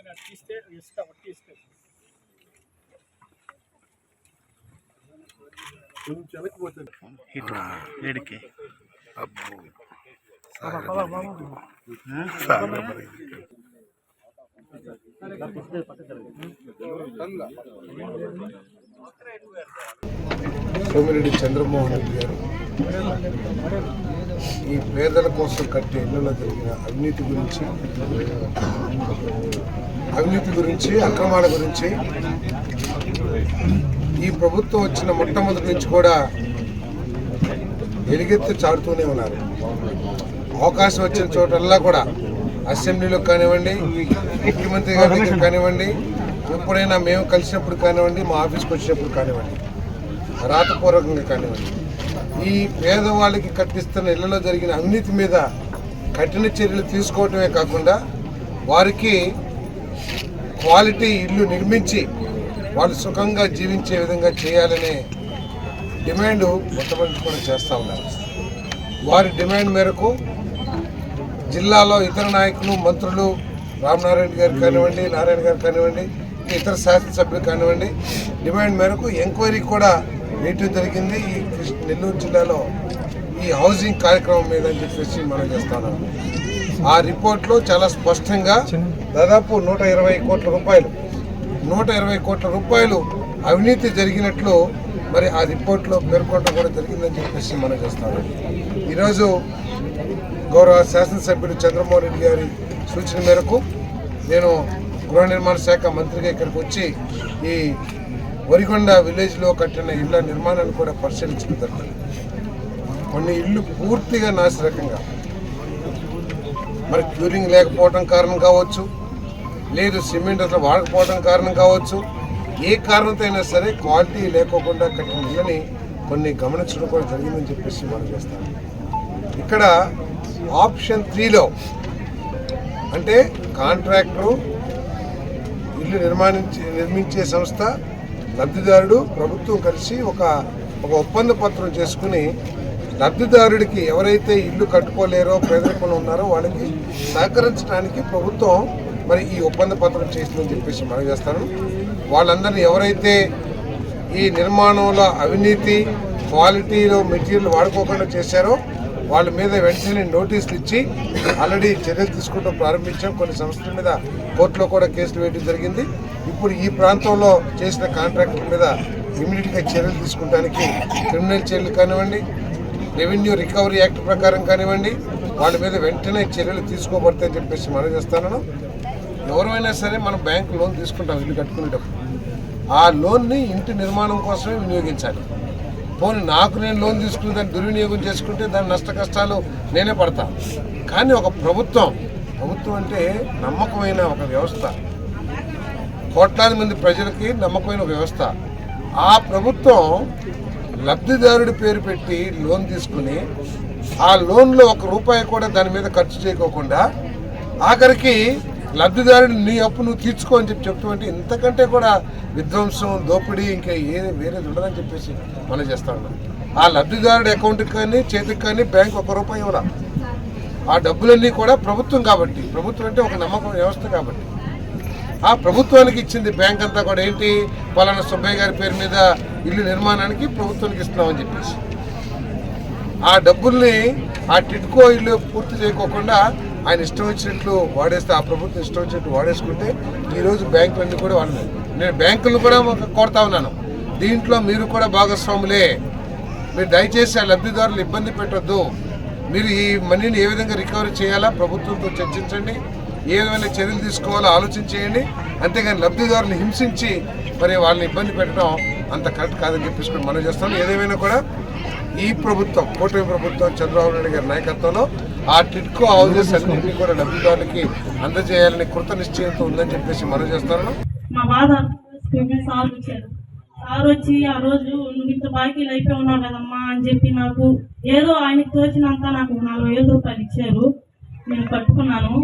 అందుకని అది తీస్తే ఇసుక ఒట్టి ఇసుక కొంచెం వెనక్కిపోతుంది ఏడికి సోమిరెడ్డి చంద్రమోహన్ రెడ్డి గారు ఈ పేదల కోసం కట్టే ఇళ్లలో జరిగిన అవినీతి గురించి అక్రమాల గురించి ఈ ప్రభుత్వం వచ్చిన మొట్టమొదటి నుంచి కూడా ఎలుగెత్తి చాటుతూనే ఉన్నారు. అవకాశం వచ్చిన చోటల్లా కూడా అసెంబ్లీలో కానివ్వండి, ముఖ్యమంత్రి గారి దగ్గర కానివ్వండి, ఎప్పుడైనా మేము కలిసినప్పుడు కానివ్వండి, మా ఆఫీస్కి వచ్చినప్పుడు కానివ్వండి, రాతపూర్వకంగా కానివ్వండి, ఈ పేదవాళ్ళకి కట్టిస్తున్న ఇళ్లలో జరిగిన అవినీతి మీద కఠిన చర్యలు తీసుకోవటమే కాకుండా వారికి క్వాలిటీ ఇల్లు నిర్మించి వాళ్ళు సుఖంగా జీవించే విధంగా చేయాలనే డిమాండ్ మొట్టమొదటి కూడా చేస్తూ ఉన్నారు. వారి డిమాండ్ మేరకు జిల్లాలో ఇతర నాయకులు, మంత్రులు, రామనారాయణ గారు కానివ్వండి, నారాయణ గారు కానివ్వండి, ఇతర శాసనసభ్యులు కానివ్వండి, డిమాండ్ మేరకు ఎంక్వైరీ కూడా వేయటం జరిగింది ఈ నెల్లూరు జిల్లాలో ఈ హౌసింగ్ కార్యక్రమం మీద అని చెప్పేసి మనం చేస్తాను. ఆ రిపోర్ట్లో చాలా స్పష్టంగా దాదాపు 120 కోట్ల రూపాయలు అవినీతి జరిగినట్లు మరి ఆ రిపోర్ట్లో పేర్కొనడం కూడా జరిగిందని చెప్పేసి మనం చేస్తాను. ఈరోజు గౌరవ శాసనసభ్యులు చంద్రమోహన్ రెడ్డి గారి సూచన మేరకు నేను గృహ నిర్మాణ శాఖ మంత్రిగా ఇక్కడికి వచ్చి ఈ వరిగొండ విలేజ్లో కట్టిన ఇళ్ల నిర్మాణాన్ని కూడా పరిశీలించడం జరిగింది. కొన్ని ఇళ్ళు పూర్తిగా నాసిరకంగా మరి క్యూరింగ్ లేకపోవడం కారణం కావచ్చు, లేదు సిమెంట్ అసలు వాడకపోవడం కారణం కావచ్చు, ఏ కారణంతో అయినా సరే క్వాలిటీ లేకోకుండా కట్టిన ఇళ్ళని కొన్ని గమనించడం కూడా జరిగిందని చెప్పేసి మనం చేస్తాం. ఇక్కడ ఆప్షన్ 3లో అంటే కాంట్రాక్టరు, ఇల్లు నిర్మించే సంస్థ, లబ్ధిదారుడు, ప్రభుత్వం కలిసి ఒక ఒప్పంద పత్రం చేసుకుని లబ్ధిదారుడికి ఎవరైతే ఇల్లు కట్టుకోలేరో, పేదరికంలో ఉన్నారో వాళ్ళకి సహకరించడానికి ప్రభుత్వం మరి ఈ ఒప్పంద పత్రం చేసిందని చెప్పేసి మనం చేస్తాను. వాళ్ళందరినీ ఎవరైతే ఈ నిర్మాణంలో అవినీతి, క్వాలిటీలో మెటీరియల్ వాడుకోకుండా చేశారో వాళ్ళ మీద వెంటనే నోటీసులు ఇచ్చి ఆల్రెడీ చర్యలు తీసుకోవడం ప్రారంభించాం. కొన్ని సంస్థల మీద కోర్టులో కూడా కేసులు వేయడం జరిగింది. ఇప్పుడు ఈ ప్రాంతంలో చేసిన కాంట్రాక్టుల మీద ఇమీడియట్గా చర్యలు తీసుకోవడానికి క్రిమినల్ చర్యలు కానివ్వండి, రెవెన్యూ రికవరీ యాక్ట్ ప్రకారం కానివ్వండి, వాళ్ళ మీద వెంటనే చర్యలు తీసుకోబడతాయని చెప్పేసి మనం చేస్తాను. ఎవరైనా సరే మనం బ్యాంకు లోన్ తీసుకుంటాం ఇల్లు కట్టుకునేటప్పుడు, ఆ లోన్ని ఇంటి నిర్మాణం కోసమే వినియోగించాలి. పోనీ నాకు నేను లోన్ తీసుకుని దాన్ని దుర్వినియోగం చేసుకుంటే దాని నష్ట కష్టాలు నేనే పడతాను. కానీ ఒక ప్రభుత్వం అంటే నమ్మకమైన ఒక వ్యవస్థ, కోట్లాది మంది ప్రజలకి నమ్మకమైన ఒక వ్యవస్థ. ఆ ప్రభుత్వం లబ్ధిదారుడి పేరు పెట్టి లోన్ తీసుకుని ఆ లోన్లో ₹1 కూడా దాని మీద ఖర్చు చేయకోకుండా ఆఖరికి లబ్ధిదారుడు నీ అప్పు నువ్వు తీర్చుకో అని చెప్తామంటే ఇంతకంటే కూడా విధ్వంసం, దోపిడీ ఇంకా వేరేది ఉండదని చెప్పేసి మనం చేస్తా ఉన్నాం. ఆ లబ్ధిదారుడి అకౌంట్కి కానీ చేతికి కానీ బ్యాంక్ ₹1 ఇవ్వరా. ఆ డబ్బులన్నీ కూడా ప్రభుత్వం కాబట్టి, ప్రభుత్వం అంటే ఒక నమ్మకం వ్యవస్థ కాబట్టి ఆ ప్రభుత్వానికి ఇచ్చింది బ్యాంక్ అంతా కూడా ఏంటి, పలానా సుబ్బయ్య గారి పేరు మీద ఇల్లు నిర్మాణానికి ప్రభుత్వానికి ఇస్తున్నామని చెప్పేసి ఆ డబ్బుల్ని ఆ టిడ్కో ఇల్లు పూర్తి చేయకోకుండా ఆయన ఇష్టం వచ్చినట్లు వాడేస్తే, ఆ ప్రభుత్వం ఇష్టం వచ్చినట్లు వాడేసుకుంటే ఈరోజు బ్యాంకులన్నీ కూడా వాడినాయి. నేను బ్యాంకులను కూడా కోరుతా ఉన్నాను, దీంట్లో మీరు కూడా భాగస్వాములే. మీరు దయచేసి ఆ లబ్ధిదారులు ఇబ్బంది పెట్టొద్దు. మీరు ఈ మనీని ఏ విధంగా రికవరీ చేయాలా ప్రభుత్వంతో చర్చించండి, ఏ విధమైన చర్యలు తీసుకోవాలో ఆలోచన చేయండి. అంతేగాని లబ్ధిదారులను హింసించి మరి వాళ్ళని ఇబ్బంది పెట్టడం అంత కరెక్ట్ కాదని చెప్పేసి మనం చేస్తాం. ఏదేమైనా కూడా ఈ ప్రభుత్వం, కూటమి ప్రభుత్వం, చంద్రబాబు నాయుడు గారి నాయకత్వంలో ఆ టిడ్కో హౌసెస్ అన్నింటినీ కూడా లబ్ధిదారులకి అందజేయాలని కృత నిశ్చయంతో ఉందని చెప్పేసి మనం చేస్తాను. మా బాధ సార్ వచ్చారు. సార్ వచ్చి ఆ రోజు నువ్వు ఇంత బాకీలు అయిపోయి ఉన్నావు కదమ్మా అని చెప్పి నాకు ఏదో ఆయనకు తోచినంత నాకు ₹40,000 ఇచ్చారు. నేను కట్టుకున్నాను.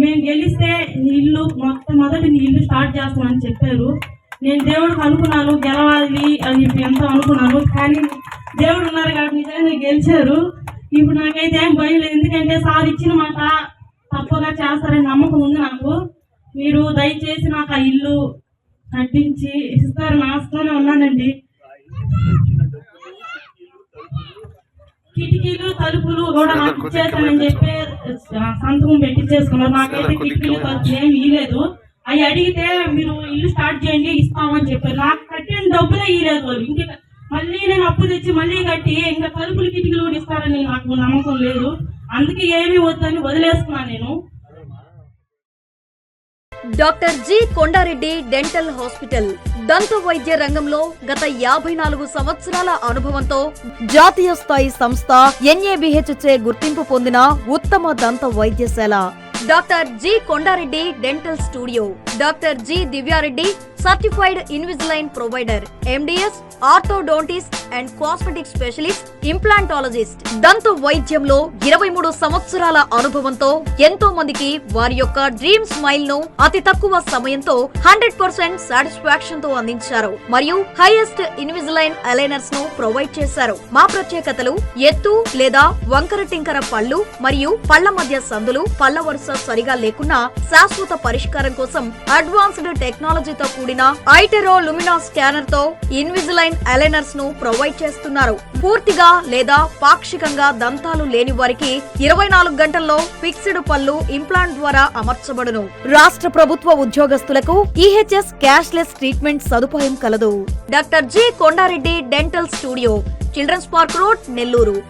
మేము గెలిస్తే నీ ఇల్లు మొదటి నీ ఇల్లు స్టార్ట్ చేస్తామని చెప్పారు. నేను దేవుడికి అనుకున్నాను గెలవాలి అని చెప్పి ఎంతో అనుకున్నాను. కానీ దేవుడు ఉన్నారు కాబట్టి నిజంగా గెలిచారు. ఇప్పుడు నాకైతే ఏం భయం లేదు, ఎందుకంటే సార్ ఇచ్చిన మాట తప్పగా చేస్తారని నమ్మకం ఉంది నాకు. మీరు దయచేసి నాకు ఆ ఇల్లు కట్టించి ఇస్తారు. ఆశతోనే ఉన్నానండి. కిటికీలు తలుపులు కూడా నాకు ఇచ్చేస్తానని చెప్పి సంతకం పెట్టి చేసుకున్నారు. నాకైతే కిటికీలు తలుపులు ఏమి ఇవ్వలేదు. అవి అడిగితే మీరు ఇల్లు స్టార్ట్ చేయండి ఇస్తామని చెప్పారు. నాకు కట్టిన డబ్బులే ఇవ్వలేదు వాళ్ళు. ఇంక మళ్ళీ నేను అప్పు తెచ్చి మళ్ళీ కట్టి ఇంకా తలుపులు కిటికీలు కూడా ఇస్తారని నాకు నమ్మకం లేదు. అందుకే ఏమీ వద్దని వదిలేసుకున్నాను నేను. Doctor G Kondareddy dental hospital దంత వైద్య రంగంలో గత 54 సంవత్సరాల అనుభవంతో జాతీయ స్థాయి సంస్థ NABH చే గుర్తింపు పొందిన ఉత్తమ దంత వైద్యశాల doctor G Kondareddy dental studio. Doctor G Divya Reddy certified Invisalign provider, MDS orthodontist and cosmetic specialist, implantologist. దంత వైద్యంలో 23 సంవత్సరాల అనుభవంతో ఎంతో మందికి వారి యొక్క డ్రీమ్ స్మైల్ ను అతి తక్కువ సమయంతో 100% సాటిస్ఫాక్షన్ తో అందించారు మరియు హైయెస్ట్ ఇన్విజిలైన్ అలైనర్స్ ను ప్రొవైడ్ చేశారు. మా ప్రత్యేకతలు ఎత్తు లేదా వంకర టింకర పళ్ళు మరియు పళ్ల మధ్య సందులు, పళ్ల వరుస సరిగా లేకున్నా శాశ్వత పరిష్కారం కోసం అడ్వాన్స్డ్ టెక్నాలజీతో కూడిన ఐటెరో లుమినా స్కానర్ తో ఇన్విజిలైన్ అలైనర్స్ ను ప్రొవైడ్ చేస్తున్నారు. పూర్తిగా లేదా పాక్షికంగా దంతాలు లేని వారికి 24 గంటల్లో ఫిక్స్డ్ పళ్ళు ఇంప్లాంట్ ద్వారా అమర్చబడును. రాష్ట్ర ప్రభుత్వ ఉద్యోగస్తులకు EHS క్యాష్లెస్ ట్రీట్మెంట్ సదుపాయం కలదు. Doctor G Kondareddy dental studio, children's park road, Nellore.